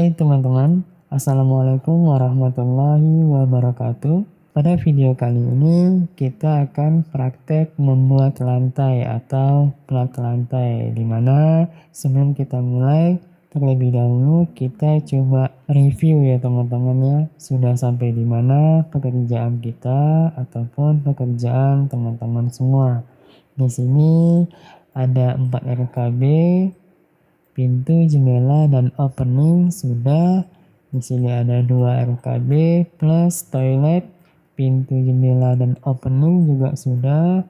Hai teman-teman, Assalamualaikum warahmatullahi wabarakatuh. Pada video kali ini kita akan praktek membuat lantai atau plat lantai, dimana sebelum kita mulai terlebih dahulu kita coba review ya teman-teman ya, sudah sampai di mana pekerjaan kita ataupun pekerjaan teman-teman semua. Di sini ada 4 RKB, pintu, jendela, dan opening sudah. Di sini ada 2 RKB plus toilet, pintu, jendela, dan opening juga sudah.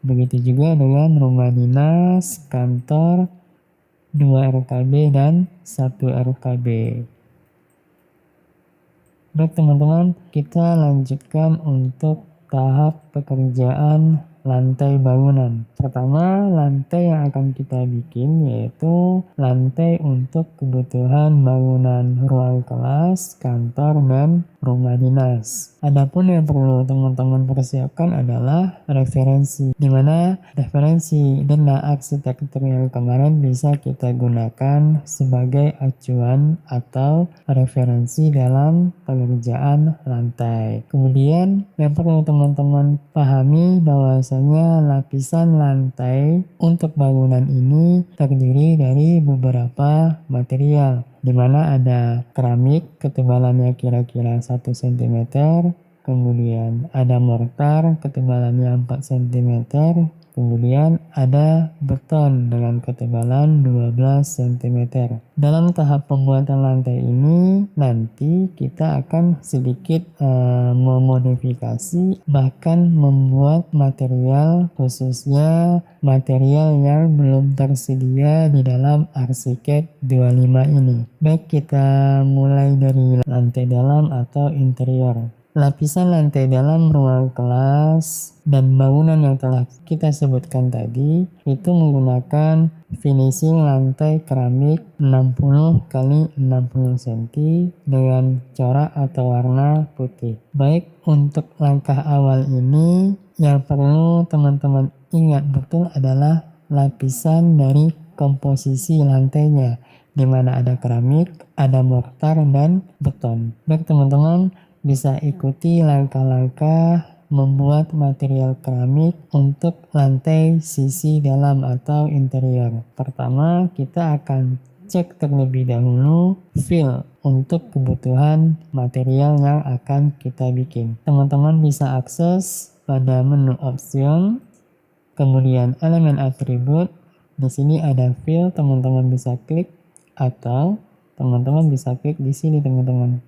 Begitu juga dengan rumah dinas, kantor, 2 RKB dan 1 RKB. Baik teman-teman, kita lanjutkan untuk tahap pekerjaan lantai bangunan. Pertama, lantai yang akan kita bikin yaitu lantai untuk kebutuhan bangunan ruang kelas, kantor, dan rumah dinas. Adapun yang perlu teman-teman persiapkan adalah referensi, di mana referensi dana arsitektur yang kemarin bisa kita gunakan sebagai acuan atau referensi dalam pengerjaan lantai. Kemudian yang perlu teman-teman pahami bahwasanya lapisan lantai untuk bangunan ini terdiri dari beberapa material, di mana ada keramik ketebalannya kira-kira 1 cm, kemudian ada mortar ketebalannya 4 cm, kemudian ada beton dengan ketebalan 12 cm. Dalam tahap pembuatan lantai ini nanti kita akan sedikit memodifikasi, bahkan membuat material, khususnya material yang belum tersedia di dalam Arsiket 25 ini. Baik, kita mulai dari lantai dalam atau interior. Lapisan lantai dalam ruang kelas dan bangunan yang telah kita sebutkan tadi itu menggunakan finishing lantai keramik 60 x 60 cm dengan corak atau warna putih. Baik, untuk langkah awal ini yang perlu teman-teman ingat betul adalah lapisan dari komposisi lantainya, di mana ada keramik, ada mortar, dan beton. Baik teman-teman, bisa ikuti langkah-langkah membuat material keramik untuk lantai sisi dalam atau interior. Pertama, kita akan cek terlebih dahulu fill untuk kebutuhan material yang akan kita bikin. Teman-teman bisa akses pada menu option, kemudian elemen atribut. Di sini ada fill, teman-teman bisa klik, atau teman-teman bisa klik di sini teman-teman.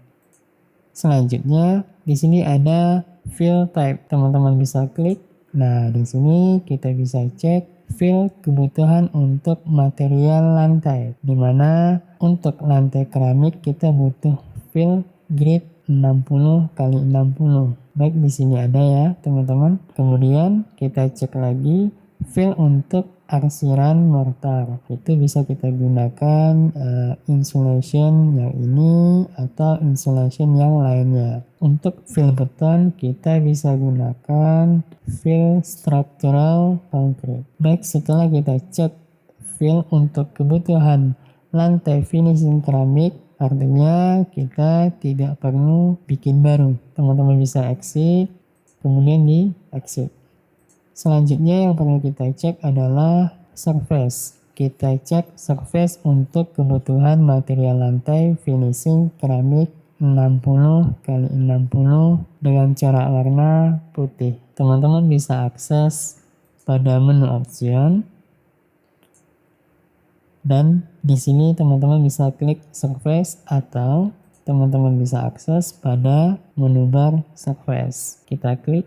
Selanjutnya di sini ada fill type, teman-teman bisa klik. Nah, di sini kita bisa cek fill kebutuhan untuk material lantai, di mana untuk lantai keramik kita butuh fill grid 60 x 60. Baik, di sini ada ya teman-teman. Kemudian kita cek lagi fill untuk arsiran mortar, itu bisa kita gunakan insulation yang ini atau insulation yang lainnya. Untuk fill beton kita bisa gunakan fill structural concrete. Baik, setelah kita cek fill untuk kebutuhan lantai finishing keramik, artinya kita tidak perlu bikin baru. Teman-teman bisa exit, kemudian di exit. Selanjutnya yang perlu kita cek adalah surface. Kita cek surface untuk kebutuhan material lantai finishing keramik 60 x 60 dengan corak warna putih. Teman-teman bisa akses pada menu option, dan di sini teman-teman bisa klik surface atau teman-teman bisa akses pada menu bar surface. Kita klik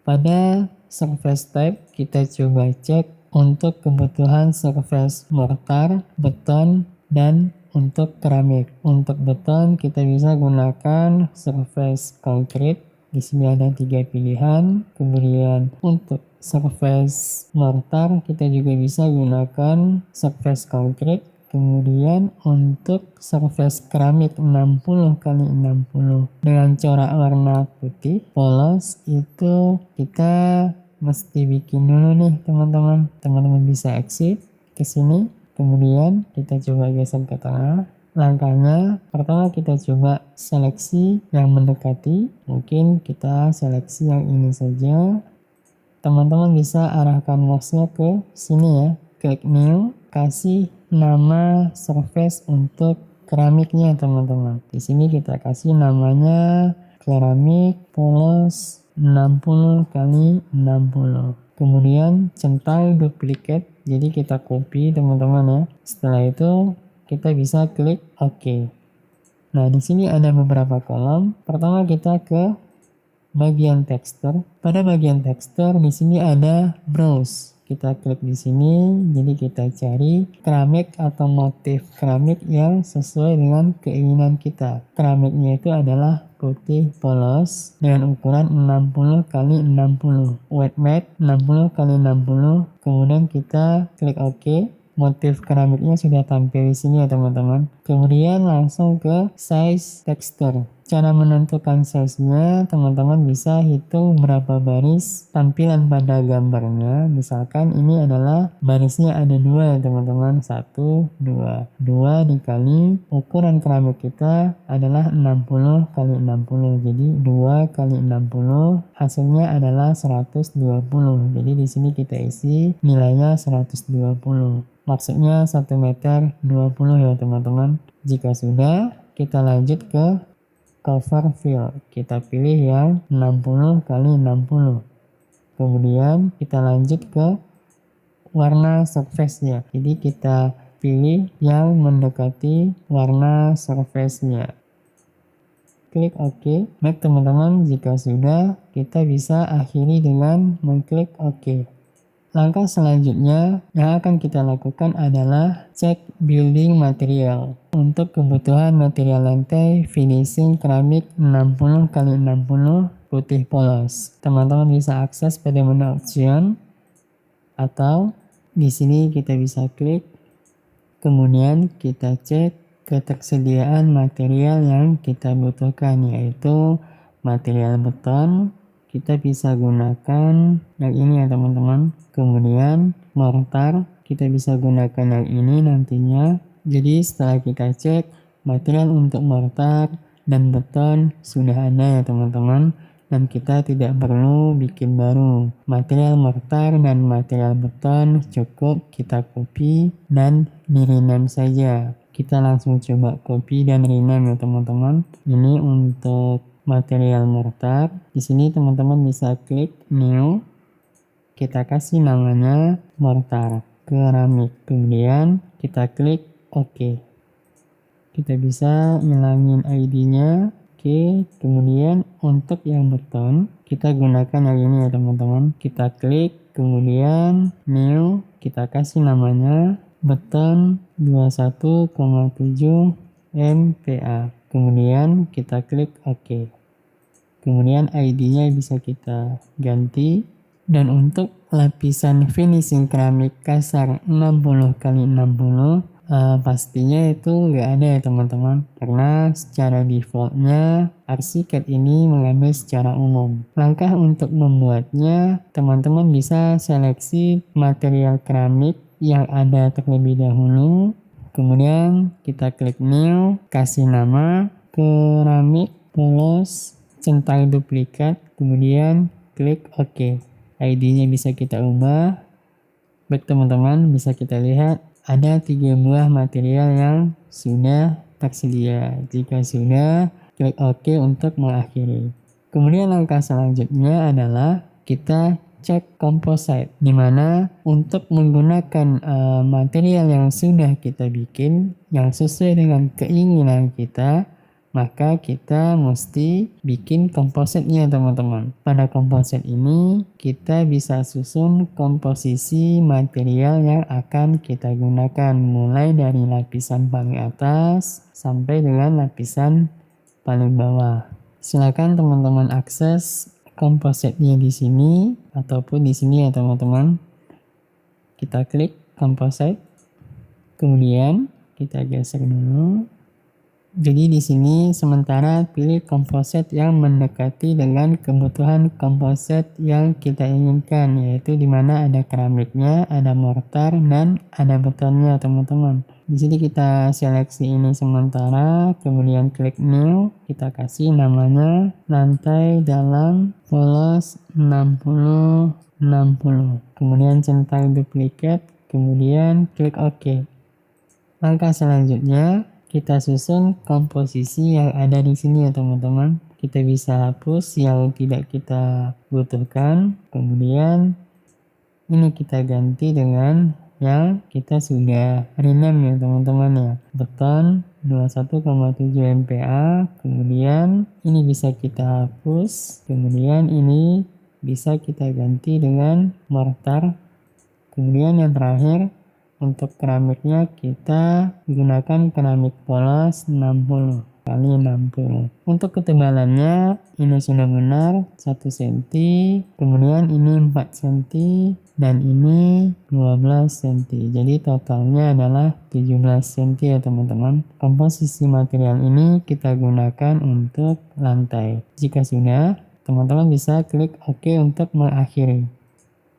pada surface type, kita coba cek untuk kebutuhan surface mortar, beton, dan untuk keramik. Untuk beton kita bisa gunakan surface concrete. Di sini ada 3 pilihan. Kemudian untuk surface mortar kita juga bisa gunakan surface concrete. Kemudian untuk surface keramik 60 x 60 dengan corak warna putih polos, itu kita mesti bikin dulu nih teman-teman. Teman-teman bisa exit ke sini, kemudian kita coba geser ke tengah. Langkahnya, pertama kita coba seleksi yang mendekati. Mungkin kita seleksi yang ini saja. Teman-teman bisa arahkan mouse-nya ke sini ya. Klik new, kasih nama surface untuk keramiknya teman-teman. Di sini kita kasih namanya keramik polos 60 kali 60. Kemudian centang duplikat. Jadi kita copy teman-teman ya. Setelah itu kita bisa klik OK. Nah, di sini ada beberapa kolom. Pertama kita ke bagian tekstur. Pada bagian tekstur di sini ada browse. Kita klik di sini. Jadi kita cari keramik atau motif keramik yang sesuai dengan keinginan kita. Keramiknya itu adalah putih polos dengan ukuran 60 kali 60. Wet matte 60 kali 60. Kemudian kita klik OK. Motif keramiknya sudah tampil di sini ya teman-teman. Kemudian langsung ke size tekstur. Cara menentukan size-nya, teman-teman bisa hitung berapa baris tampilan pada gambarnya. Misalkan ini adalah barisnya ada 2 ya teman-teman. 1, 2. 2 dikali ukuran keramik kita adalah 60 kali 60. Jadi 2 kali 60 hasilnya adalah 120. Jadi di sini kita isi nilainya 120. Maksudnya 1 meter 20 ya teman-teman. Jika sudah, kita lanjut ke cover fill. Kita pilih yang 60 kali 60. Kemudian kita lanjut ke warna surface-nya. Jadi kita pilih yang mendekati warna surface-nya. Klik OK. Baik teman-teman, jika sudah, kita bisa akhiri dengan mengklik OK. Langkah selanjutnya yang akan kita lakukan adalah cek building material. Untuk kebutuhan material lantai finishing keramik 60 kali 60 putih polos. Teman-teman bisa akses pada menu option atau di sini kita bisa klik. Kemudian kita cek ketersediaan material yang kita butuhkan, yaitu material beton. Kita bisa gunakan yang ini ya teman-teman. Kemudian mortar kita bisa gunakan yang ini nantinya. Jadi setelah kita cek material untuk mortar dan beton sudah ada ya teman-teman. Dan kita tidak perlu bikin baru. Material mortar dan material beton cukup kita copy dan di rename saja. Kita langsung coba copy dan rename ya teman-teman. Ini untuk material mortar. Di sini teman-teman bisa klik new. Kita kasih namanya mortar keramik. Kemudian kita klik OK. Kita bisa ngilangin ID-nya. Oke, kemudian untuk yang beton kita gunakan yang ini ya teman-teman. Kita klik, kemudian new, kita kasih namanya beton 21,7 MPa. Kemudian kita klik OK. Kemudian ID-nya bisa kita ganti. Dan untuk lapisan finishing keramik kasar 60 kali 60 pastinya itu nggak ada ya teman-teman, karena secara defaultnya Archicad ini mengambil secara umum. Langkah untuk membuatnya, teman-teman bisa seleksi material keramik yang ada terlebih dahulu. Kemudian kita klik new, kasih nama keramik polos centang duplikat, kemudian klik OK. ID-nya bisa kita ubah. Baik teman-teman, bisa kita lihat ada 3 buah material yang sudah tersedia. Jika sudah, klik OK untuk mengakhiri. Kemudian langkah selanjutnya adalah kita cek composite, di mana untuk menggunakan material yang sudah kita bikin yang sesuai dengan keinginan kita, maka kita mesti bikin kompositnya teman-teman. Pada komposit ini kita bisa susun komposisi material yang akan kita gunakan, mulai dari lapisan paling atas sampai dengan lapisan paling bawah. Silakan teman-teman akses kompositnya di sini ataupun di sini ya teman-teman. Kita klik komposit, kemudian kita geser dulu. Jadi di sini sementara pilih komposit yang mendekati dengan kebutuhan komposit yang kita inginkan, yaitu di mana ada keramiknya, ada mortar, dan ada betonnya, teman-teman. Di sini kita seleksi ini sementara, kemudian klik new, kita kasih namanya lantai dalam polos 60-60. Kemudian centang duplikat, kemudian klik OK. Langkah selanjutnya, kita susun komposisi yang ada di sini ya teman-teman. Kita bisa hapus yang tidak kita butuhkan. Kemudian ini kita ganti dengan yang kita sudah rename ya teman-teman ya. Beton 21,7 MPa. Kemudian ini bisa kita hapus. Kemudian ini bisa kita ganti dengan mortar. Kemudian yang terakhir, untuk keramiknya kita gunakan keramik polos 60 kali 60. Untuk ketebalannya ini sudah benar 1 cm, kemudian ini 4 cm, dan ini 12 cm. Jadi totalnya adalah 17 cm ya teman-teman. Komposisi material ini kita gunakan untuk lantai. Jika sudah, teman-teman bisa klik OK untuk mengakhiri.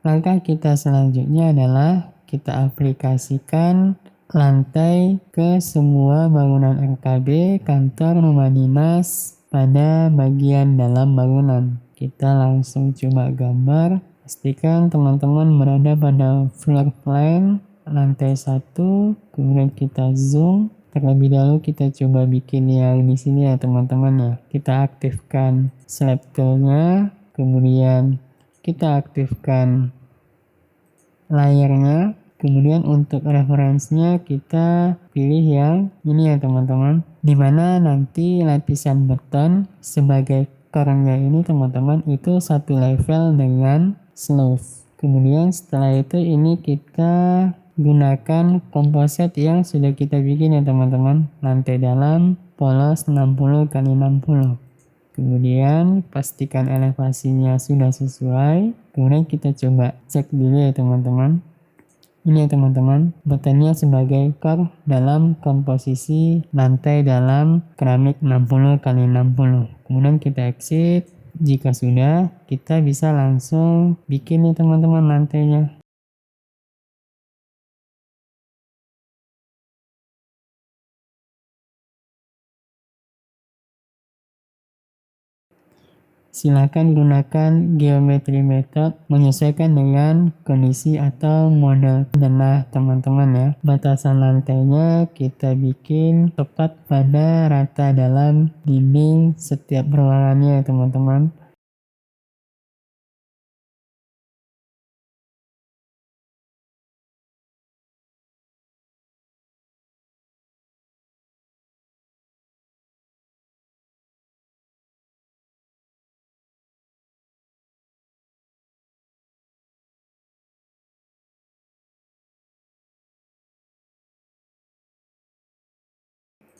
Langkah kita selanjutnya adalah kita aplikasikan lantai ke semua bangunan RKB, kantor, rumah dinas pada bagian dalam bangunan. Kita langsung coba gambar. Pastikan teman-teman berada pada floor plan lantai 1, kemudian kita zoom. Terlebih dahulu kita coba bikin yang di sini ya teman-teman ya. Kita aktifkan slab tool-nya, kemudian kita aktifkan layarnya, kemudian untuk referensinya kita pilih yang ini ya teman-teman, dimana nanti lapisan beton sebagai core-nya ini teman-teman itu satu level dengan slope. Kemudian setelah itu ini kita gunakan komposit yang sudah kita bikin ya teman-teman, lantai dalam polos 60 kali 60. Kemudian pastikan elevasinya sudah sesuai. Kemudian kita coba cek dulu ya teman-teman. Ini ya teman-teman, betonnya sebagai core dalam komposisi lantai dalam keramik 60 kali 60. Kemudian kita exit. Jika sudah, kita bisa langsung bikin nih teman-teman lantainya. Silakan gunakan geometry method menyesuaikan dengan kondisi atau model tanah teman-teman ya. Batasan lantainya kita bikin tepat pada rata dalam dinding setiap ruangannya ya teman-teman.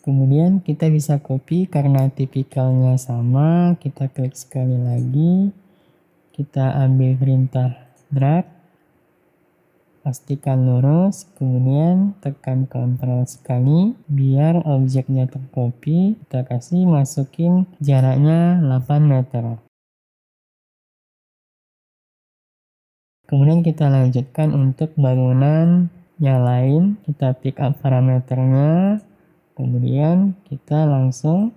Kemudian kita bisa copy karena tipikalnya sama, kita klik sekali lagi, kita ambil perintah drag, pastikan lurus, kemudian tekan Ctrl sekali biar objeknya tercopy. Kita kasih masukin jaraknya 8 meter. Kemudian kita lanjutkan untuk bangunan yang lain. Kita pick up parameternya, kemudian kita langsung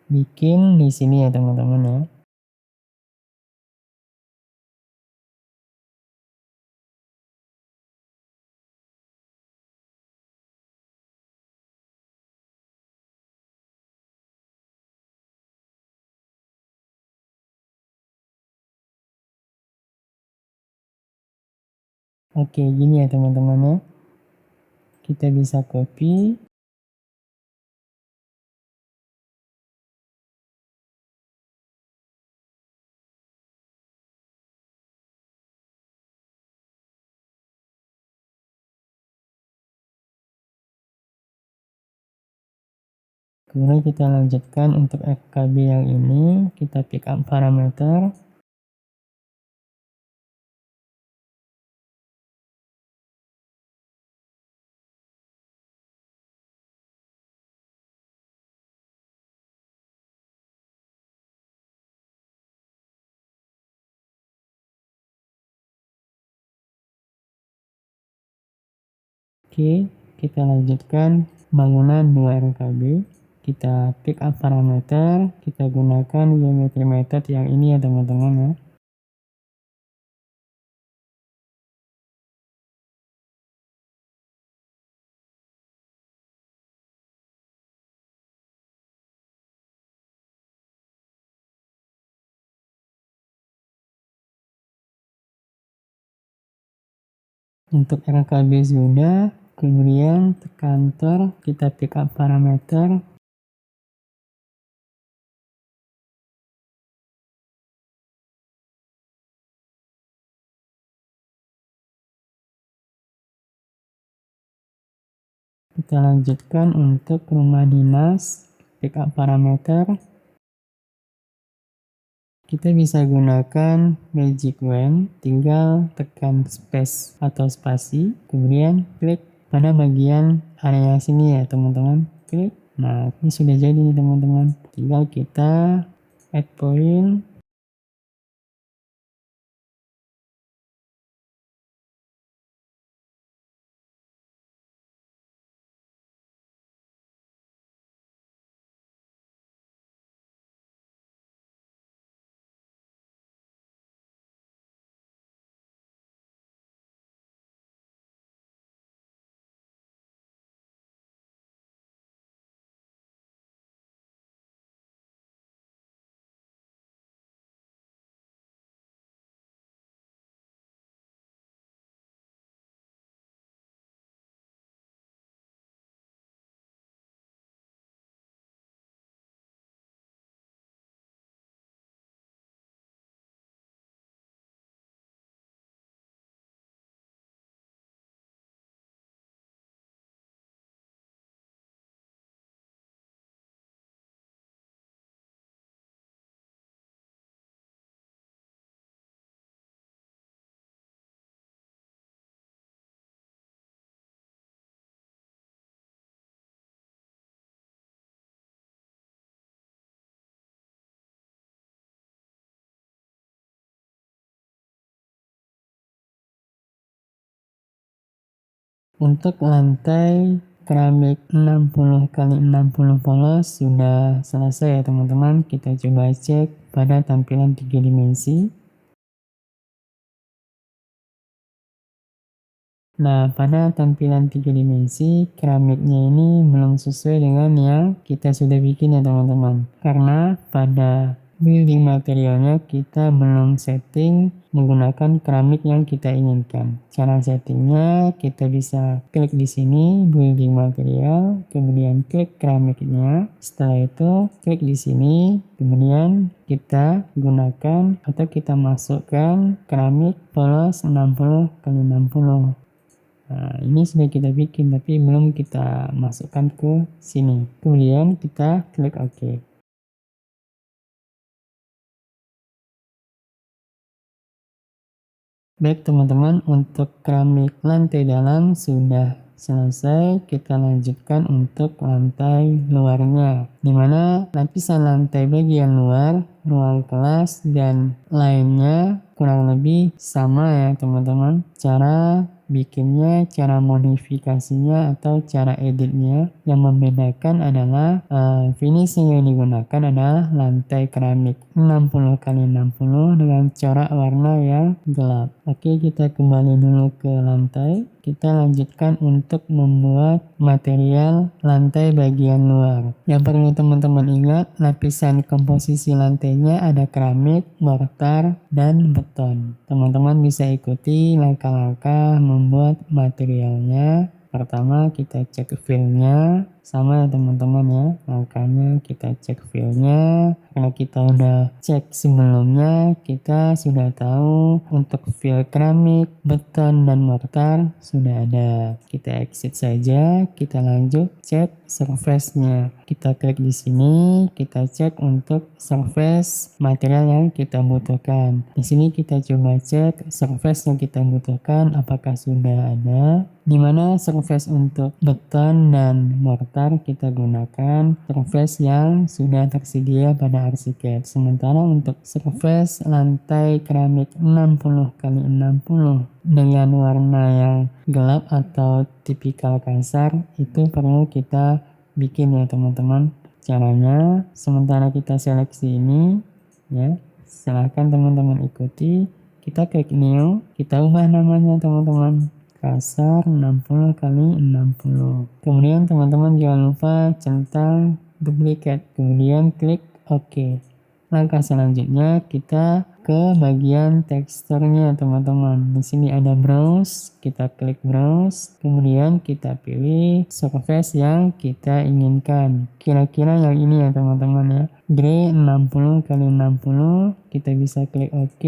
bikin di sini ya teman-teman ya. Oke, gini ya teman-teman ya. Kita bisa copy. Kemudian kita lanjutkan untuk FKB yang ini. Kita pick up parameter. Oke, kita lanjutkan bangunan 2 RKB. Kita pick up parameter, kita gunakan geometry method yang ini ya teman-teman ya. Untuk RKB sudah, kemudian kantor kita pick up parameter. Kita lanjutkan untuk rumah dinas, pick up parameter. Kita bisa gunakan magic wand, tinggal tekan space atau spasi, kemudian klik pada bagian area sini ya teman-teman. Klik. Nah, ini sudah jadi nih teman-teman. Tinggal kita add point. Untuk lantai keramik 60 kali 60 polos sudah selesai ya teman-teman. Kita coba cek pada tampilan 3 dimensi. Nah, pada tampilan 3 dimensi, keramiknya ini belum sesuai dengan yang kita sudah bikin ya teman-teman. Karena pada building materialnya kita belum setting menggunakan keramik yang kita inginkan. Cara settingnya kita bisa klik di sini building material, kemudian klik keramiknya. Setelah itu klik di sini, kemudian kita gunakan atau kita masukkan keramik polos 60 kali 60. Nah, ini sudah kita bikin tapi belum kita masukkan ke sini. Kemudian kita klik OK. Baik teman-teman, untuk keramik lantai dalam sudah selesai. Kita lanjutkan untuk lantai luarnya, dimana lapisan lantai bagian luar, ruang kelas dan lainnya kurang lebih sama ya teman-teman. Cara bikinnya, cara modifikasinya atau cara editnya, yang membedakan adalah finishing yang digunakan adalah lantai keramik 60 kali 60 dengan corak warna yang gelap. Oke, kita kembali dulu ke lantai. Kita lanjutkan untuk membuat material lantai bagian luar. Yang perlu teman-teman ingat, lapisan komposisi lantainya ada keramik, mortar, dan beton. Teman-teman bisa ikuti langkah-langkah membuat materialnya. Pertama kita cek fillnya, sama ya teman-teman ya, langkahnya kita cek fillnya. Karena kita udah cek sebelumnya, kita sudah tahu untuk fill keramik, beton, dan mortar sudah ada. Kita exit saja, kita lanjut cek surface-nya. Kita klik di sini, kita cek untuk surface material yang kita butuhkan. Di sini kita coba cek surface yang kita butuhkan apakah sudah ada. Dimana surface untuk beton dan mortar mortar kita gunakan surface yang sudah tersedia pada Arsiket. Sementara untuk surface lantai keramik 60 kali 60 dengan warna yang gelap atau tipikal kasar itu perlu kita bikin ya teman-teman. Caranya sementara kita seleksi ini ya, silahkan teman-teman ikuti. Kita klik new, kita ubah namanya teman-teman, kasar 60 kali 60. Kemudian teman-teman jangan lupa centang duplicate, kemudian klik OK. Langkah selanjutnya kita ke bagian teksturnya teman-teman. Di sini ada browse, kita klik browse, kemudian kita pilih surface yang kita inginkan. Kira-kira yang ini ya teman-teman ya. Gray 60 kali 60, kita bisa klik OK.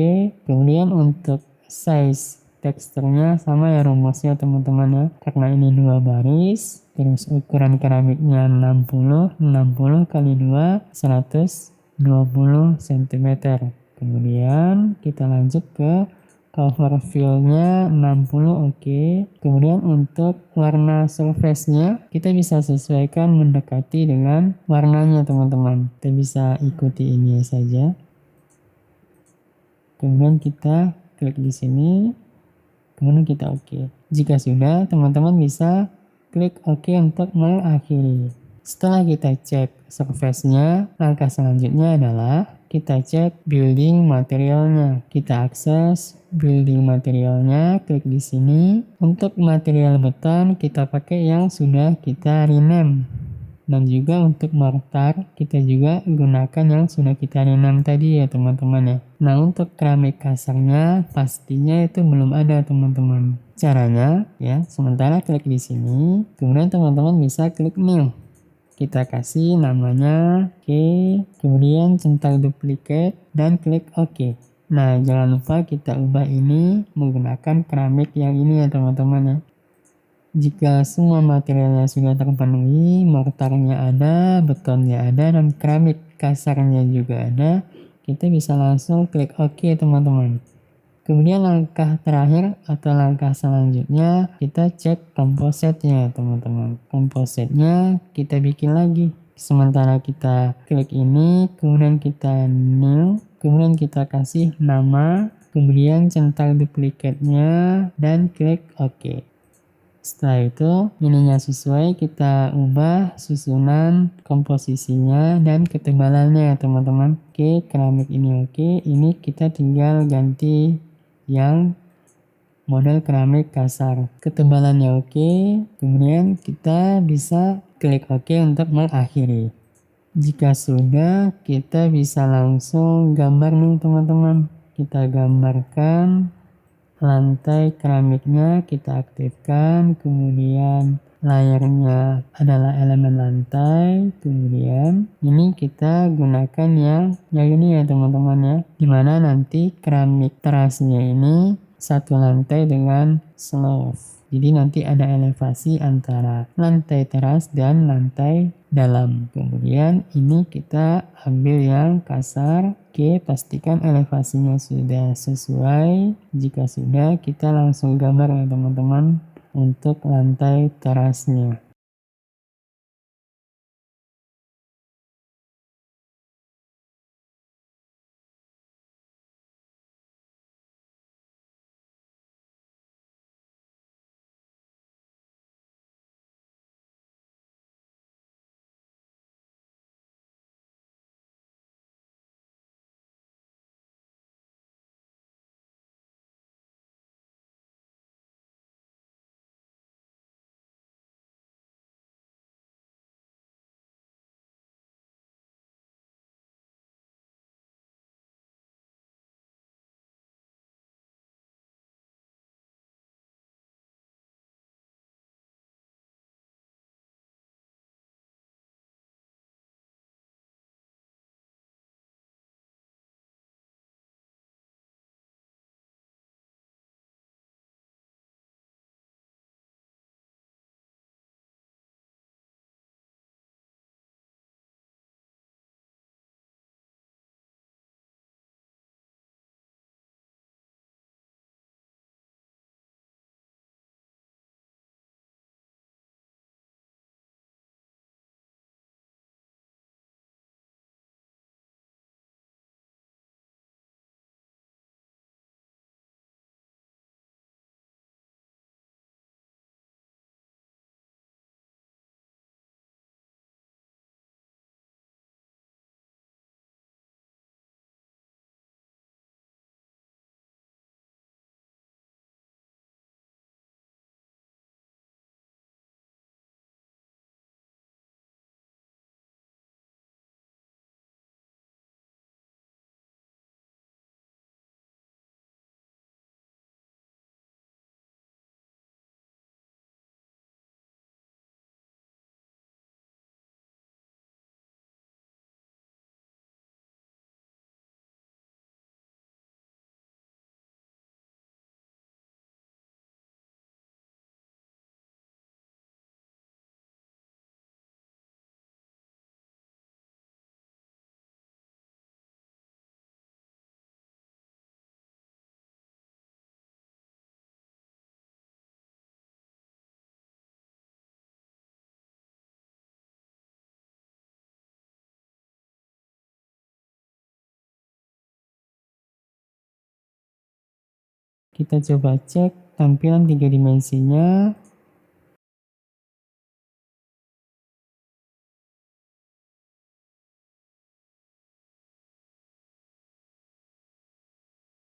Kemudian untuk size teksturnya sama ya rumusnya teman-teman ya. Karena ini 2 baris, terus ukuran keramiknya 60 kali 2 120 cm. Kemudian kita lanjut ke cover fill-nya 60 oke. Kemudian untuk warna surface-nya kita bisa sesuaikan mendekati dengan warnanya teman-teman. Kita bisa ikuti ini saja. Kemudian kita klik di sini. Kemudian kita oke. Jika sudah, teman-teman bisa klik OK untuk mengakhiri. Setelah kita cek surface-nya, langkah selanjutnya adalah kita cek building materialnya. Kita akses building materialnya, klik di sini. Untuk material beton kita pakai yang sudah kita rename. Dan juga untuk mortar kita juga gunakan yang sudah kita rename tadi ya teman-teman ya. Nah untuk keramik kasarnya pastinya itu belum ada teman-teman. Caranya ya, sementara klik di sini, kemudian teman-teman bisa klik new. Kita kasih namanya oke, kemudian centang duplicate dan klik OK. Nah jangan lupa kita ubah ini menggunakan keramik yang ini ya teman-teman ya. Jika semua materialnya sudah terpenuhi, mortarnya ada, betonnya ada, dan keramik kasarnya juga ada, kita bisa langsung klik OK teman-teman. Kemudian langkah terakhir atau langkah selanjutnya kita cek kompositnya teman-teman. Kompositnya kita bikin lagi. Sementara kita klik ini, kemudian kita new, kemudian kita kasih nama, kemudian centang duplicate-nya, dan klik OK. Setelah itu ininya sesuai, kita ubah susunan komposisinya dan ketebalannya teman-teman. Oke, keramik ini oke, ini kita tinggal ganti yang model keramik kasar. Ketebalannya oke, kemudian kita bisa klik OK untuk mengakhiri. Jika sudah, kita bisa langsung gambar nih teman-teman. Kita gambarkan lantai keramiknya, kita aktifkan, kemudian layarnya adalah elemen lantai, kemudian ini kita gunakan yang ini ya teman-teman ya, dimana nanti keramik terasnya ini satu lantai dengan slope. Jadi nanti ada elevasi antara lantai teras dan lantai dalam. Kemudian ini kita ambil yang kasar. Oke, pastikan elevasinya sudah sesuai. Jika sudah, kita langsung gambar ya teman-teman untuk lantai terasnya. Kita coba cek tampilan 3 dimensinya.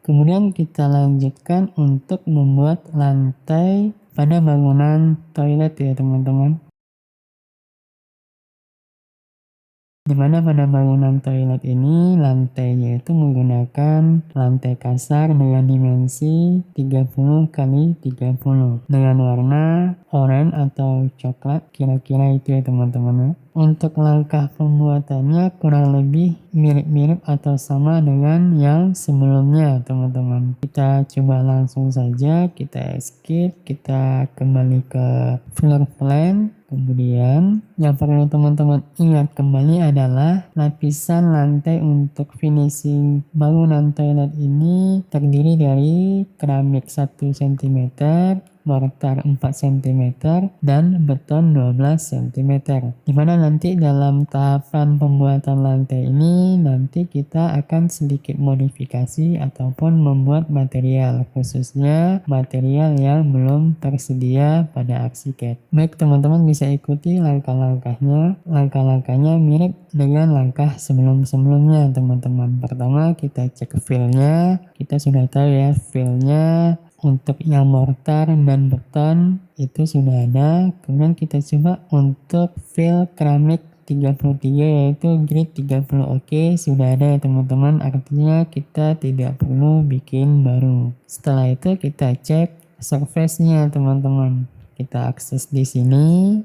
Kemudian kita lanjutkan untuk membuat lantai pada bangunan toilet ya teman-teman. Dimana pada bangunan toilet ini lantainya itu menggunakan lantai kasar dengan dimensi 30 kali 30 dengan warna oranye atau coklat, kira-kira itu ya teman-teman ya. Untuk langkah pembuatannya kurang lebih mirip-mirip atau sama dengan yang sebelumnya teman-teman. Kita coba langsung saja, kita escape, kita kembali ke floor plan. Kemudian yang perlu teman-teman ingat kembali adalah lapisan lantai untuk finishing bangunan toilet ini terdiri dari keramik 1 cm, mortar 4 cm, dan beton 12 cm. Dimana nanti dalam tahapan pembuatan lantai ini nanti kita akan sedikit modifikasi ataupun membuat material, khususnya material yang belum tersedia pada ArchiCAD. Baik teman-teman, bisa ikuti langkah-langkahnya. Langkah-langkahnya mirip dengan langkah sebelum-sebelumnya teman-teman. Pertama kita cek feel-nya. Kita sudah tahu ya feel-nya. Untuk yang mortar dan beton itu sudah ada. Kemudian kita coba untuk fill keramik 33 yaitu grid 30 oke, sudah ada ya teman-teman, artinya kita tidak perlu bikin baru. Setelah itu kita cek surface-nya teman-teman. Kita akses di sini.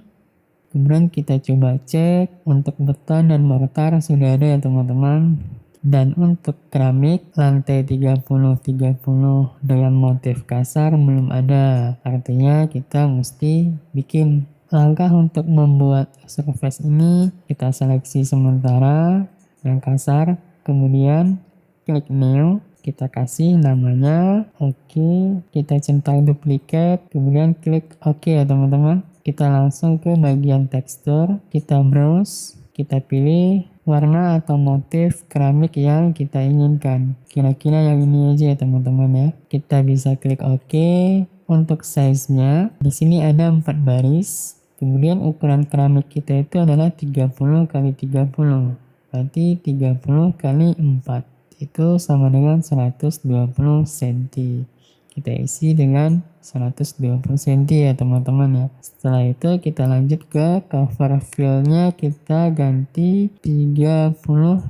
Kemudian kita coba cek untuk beton dan mortar sudah ada ya teman-teman. Dan untuk keramik lantai 30-30 dengan motif kasar belum ada. Artinya kita mesti bikin. Langkah untuk membuat surface ini kita seleksi sementara yang kasar. Kemudian klik new. Kita kasih namanya oke. Kita centang duplicate. Kemudian klik oke ya teman-teman. Kita langsung ke bagian tekstur. Kita browse. Kita pilih warna atau motif keramik yang kita inginkan. Kira-kira yang ini aja ya teman-teman ya. Kita bisa klik OK. Untuk size-nya, di sini ada 4 baris. Kemudian ukuran keramik kita itu adalah 30 kali 30. Berarti 30 kali 4. Itu sama dengan 120 cm. Kita isi dengan 120 cm ya teman-teman ya. Setelah itu kita lanjut ke cover fill-nya, kita ganti 30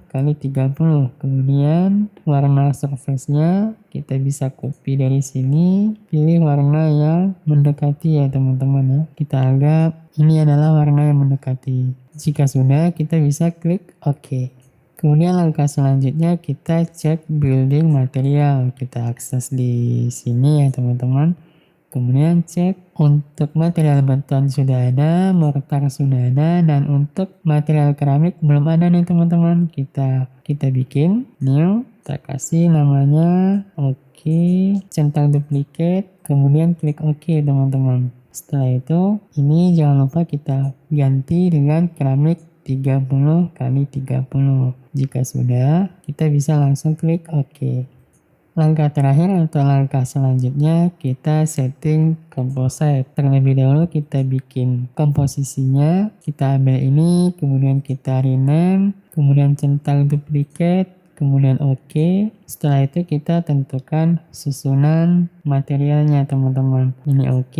kali 30. Kemudian warna surface-nya kita bisa copy dari sini, pilih warna yang mendekati ya teman-teman ya. Kita anggap ini adalah warna yang mendekati. Jika sudah, kita bisa klik OK. Kemudian langkah selanjutnya kita cek building material. Kita akses di sini ya teman-teman. Kemudian cek untuk material beton sudah ada, mortar sudah ada, dan untuk material keramik belum ada nih teman-teman. Kita bikin new, kita kasih namanya oke, centang duplicate, kemudian klik OK teman-teman. Setelah itu ini jangan lupa kita ganti dengan keramik 30 kali 30. Jika sudah, kita bisa langsung klik OK. Langkah terakhir atau langkah selanjutnya kita setting composite. Terlebih dahulu kita bikin komposisinya. Kita ambil ini, kemudian kita rename, kemudian centang duplicate, kemudian OK. Setelah itu kita tentukan susunan materialnya teman-teman. Ini OK,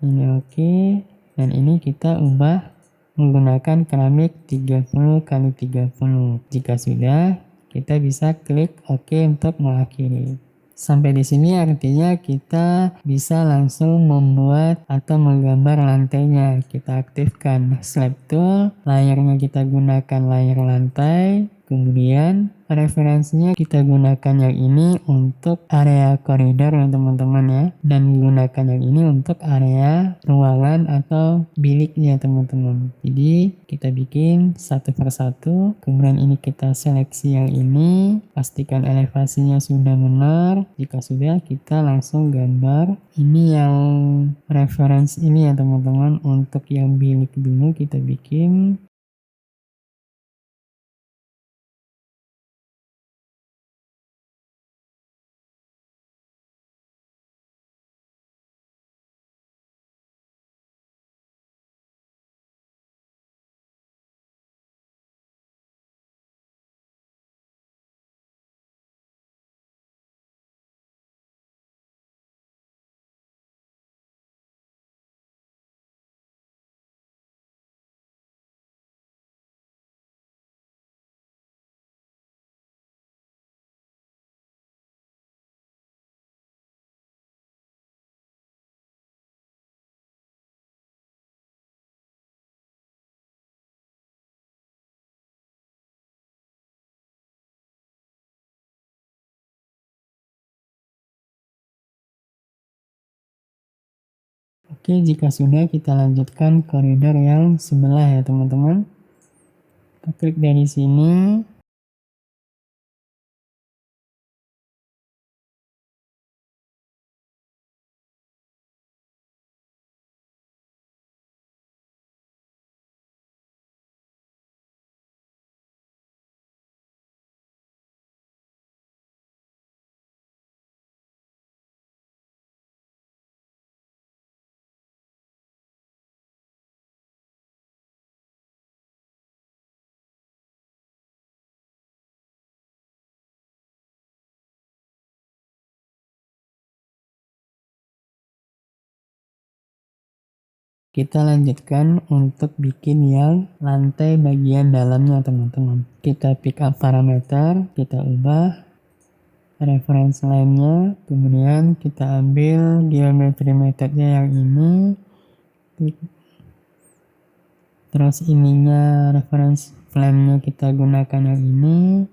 ini OK, dan ini kita ubah menggunakan keramik 30 kali 30. Jika sudah, kita bisa klik OK untuk mengakhiri. Sampai di sini artinya kita bisa langsung membuat atau menggambar lantainya. Kita aktifkan slab tool, layarnya kita gunakan layar lantai. Kemudian referensinya kita gunakan yang ini untuk area koridor ya teman-teman ya. Dan gunakan yang ini untuk area ruangan atau biliknya teman-teman. Jadi kita bikin satu persatu. Kemudian ini kita seleksi yang ini. Pastikan elevasinya sudah benar. Jika sudah, kita langsung gambar. Ini yang referensi ini ya teman-teman. Untuk yang bilik dulu kita bikin. Oke, jika sudah kita lanjutkan koridor yang sebelah ya teman-teman. Kita klik dari sini. Kita lanjutkan untuk bikin yang lantai bagian dalamnya teman-teman. Kita pick up parameter, kita ubah reference line-nya, kemudian kita ambil geometry methodnya yang ini, klik. Terus ininya reference plane-nya kita gunakan yang ini.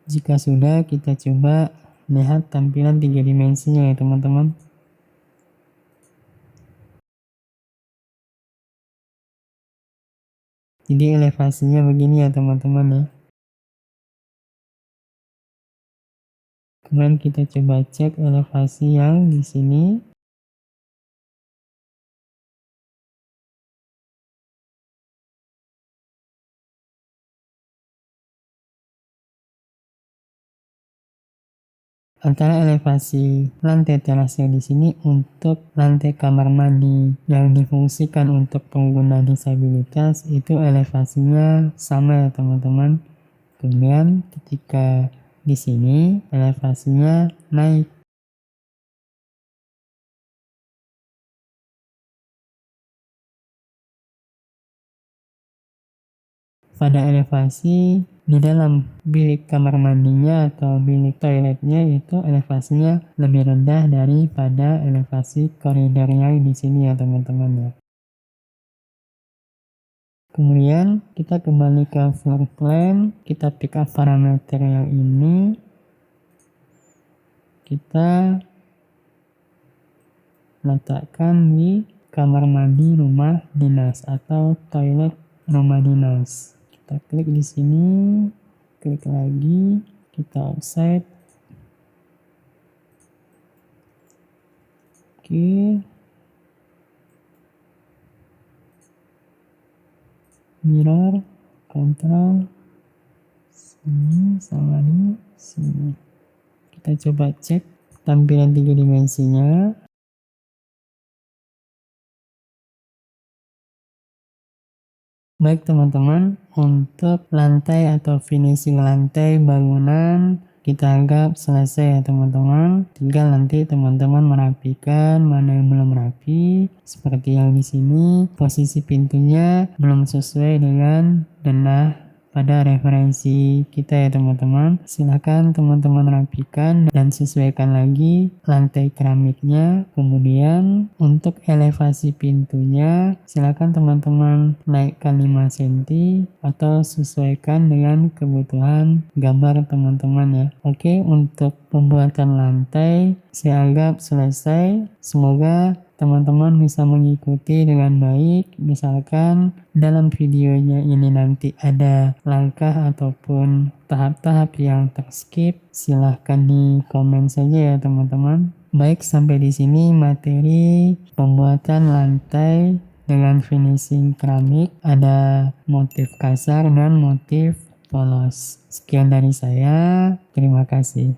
Jika sudah, kita coba lihat tampilan 3 dimensinya ya teman-teman. Jadi elevasinya begini ya teman-teman ya. Kemudian kita coba cek elevasi yang di sini. Antara elevasi lantai teras yang di sini untuk lantai kamar mandi yang difungsikan untuk pengguna disabilitas itu elevasinya sama ya teman-teman. Kemudian ketika di sini elevasinya naik. Pada elevasi di dalam bilik kamar mandinya atau bilik toiletnya itu elevasinya lebih rendah daripada elevasi koridornya di sini ya teman-teman ya. Kemudian kita kembali ke floor plan, kita pick up parameter yang ini, kita letakkan di kamar mandi rumah dinas atau toilet rumah dinas. Kita klik di sini, klik lagi, kita offset. Oke. Mirror, control, sini sama di sini. Kita coba cek tampilan 3 dimensinya. Baik teman-teman, untuk lantai atau finishing lantai bangunan kita anggap selesai ya teman-teman. Tinggal nanti teman-teman merapikan mana yang belum rapi. Seperti yang di sini, posisi pintunya belum sesuai dengan denah pada referensi kita ya teman-teman. Silakan teman-teman rapikan dan sesuaikan lagi lantai keramiknya. Kemudian untuk elevasi pintunya silakan teman-teman naikkan 5 cm atau sesuaikan dengan kebutuhan gambar teman-teman ya. Oke, untuk pembuatan lantai saya anggap selesai. Semoga teman-teman bisa mengikuti dengan baik. Misalkan dalam videonya ini nanti ada langkah ataupun tahap-tahap yang terskip, silahkan di komen saja ya teman-teman. Baik, sampai di sini materi pembuatan lantai dengan finishing keramik. Ada motif kasar dan motif polos. Sekian dari saya, terima kasih.